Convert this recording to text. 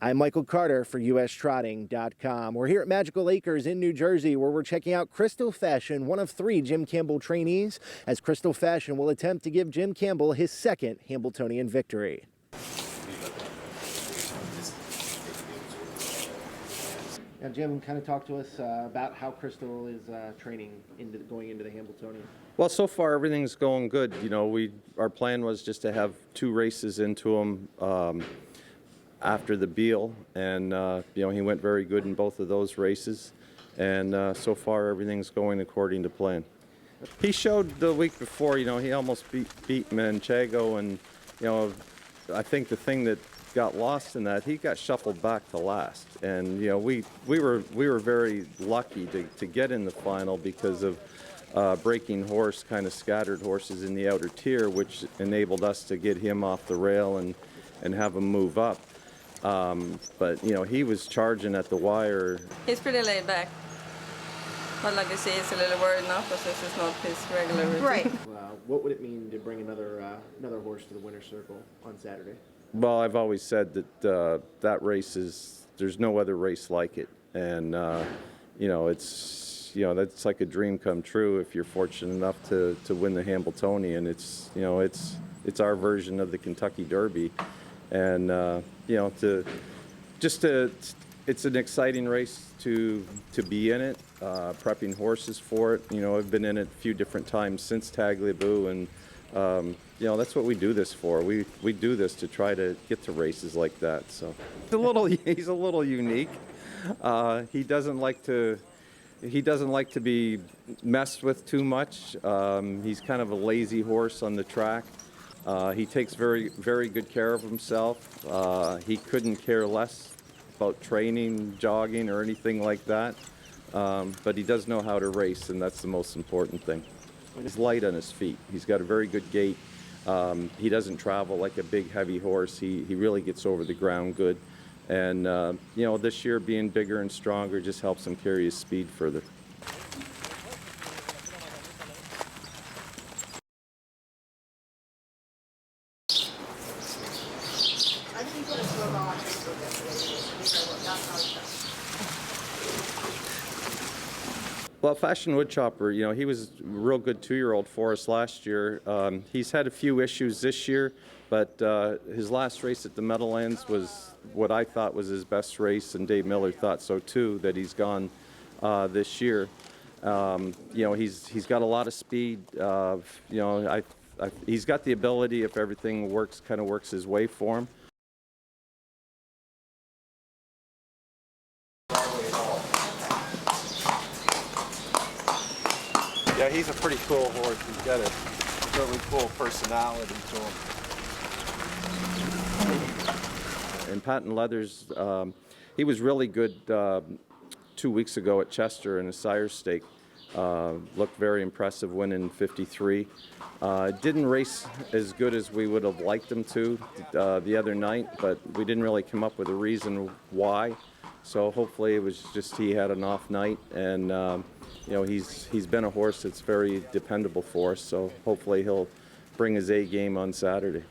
I'm Michael Carter for USTrotting.com. We're here at Magical Acres in New Jersey, where we're checking out Crystal Fashion, one of 3 Jim Campbell trainees, as Crystal Fashion will attempt to give Jim Campbell his second Hambletonian victory. Now, Jim, kind of talk to us about how Crystal is training going into the Hambletonian. Well, so far everything's going good. You know, our plan was just to have 2 races into him after the Beal, and you know, he went very good in both of those races, and so far everything's going according to plan. He showed the week before, you know, he almost beat Manchego, and you know, I think the thing that got lost in that, he got shuffled back to last, and you know, we were very lucky to get in the final because of breaking horse, kind of scattered horses in the outer tier, which enabled us to get him off the rail and have him move up. But you know, he was charging at the wire. He's pretty laid back. But like you say, he's a little worried now because this is not his regular routine. Right. What would it mean to bring another horse to the winner's circle on Saturday? Well, I've always said that that race there's no other race like it, and you know, that's like a dream come true if you're fortunate enough to win the Hambletonian. It's our version of the Kentucky Derby, and you know, it's an exciting race to be in it, prepping horses for it. You know, I've been in it a few different times since Tagliabue, and you know, that's what we do this for. We do this to try to get to races like that. So he's a little unique. He doesn't like to be messed with too much. He's kind of a lazy horse on the track. He takes very, very good care of himself. He couldn't care less about training, jogging, or anything like that. But he does know how to race, and that's the most important thing. He's light on his feet. He's got a very good gait. He doesn't travel like a big, heavy horse. He really gets over the ground good. And, you know, this year being bigger and stronger just helps him carry his speed further. Well, Fashionwoodchopper, you know, he was a real good 2-year-old for us last year. He's had a few issues this year, but his last race at the Meadowlands was what I thought was his best race, and Dave Miller thought so too, that he's gone this year. You know, he's got a lot of speed. You know, he's got the ability, if everything kind of works his way for him. Yeah, he's a pretty cool horse. He's got a really cool personality to him. And Patent Leathers, he was really good 2 weeks ago at Chester in a sire stake. Looked very impressive, winning 53. Didn't race as good as we would have liked him to the other night, but we didn't really come up with a reason why. So hopefully it was just he had an off night, and you know, he's been a horse that's very dependable for us, so hopefully he'll bring his A game on Saturday.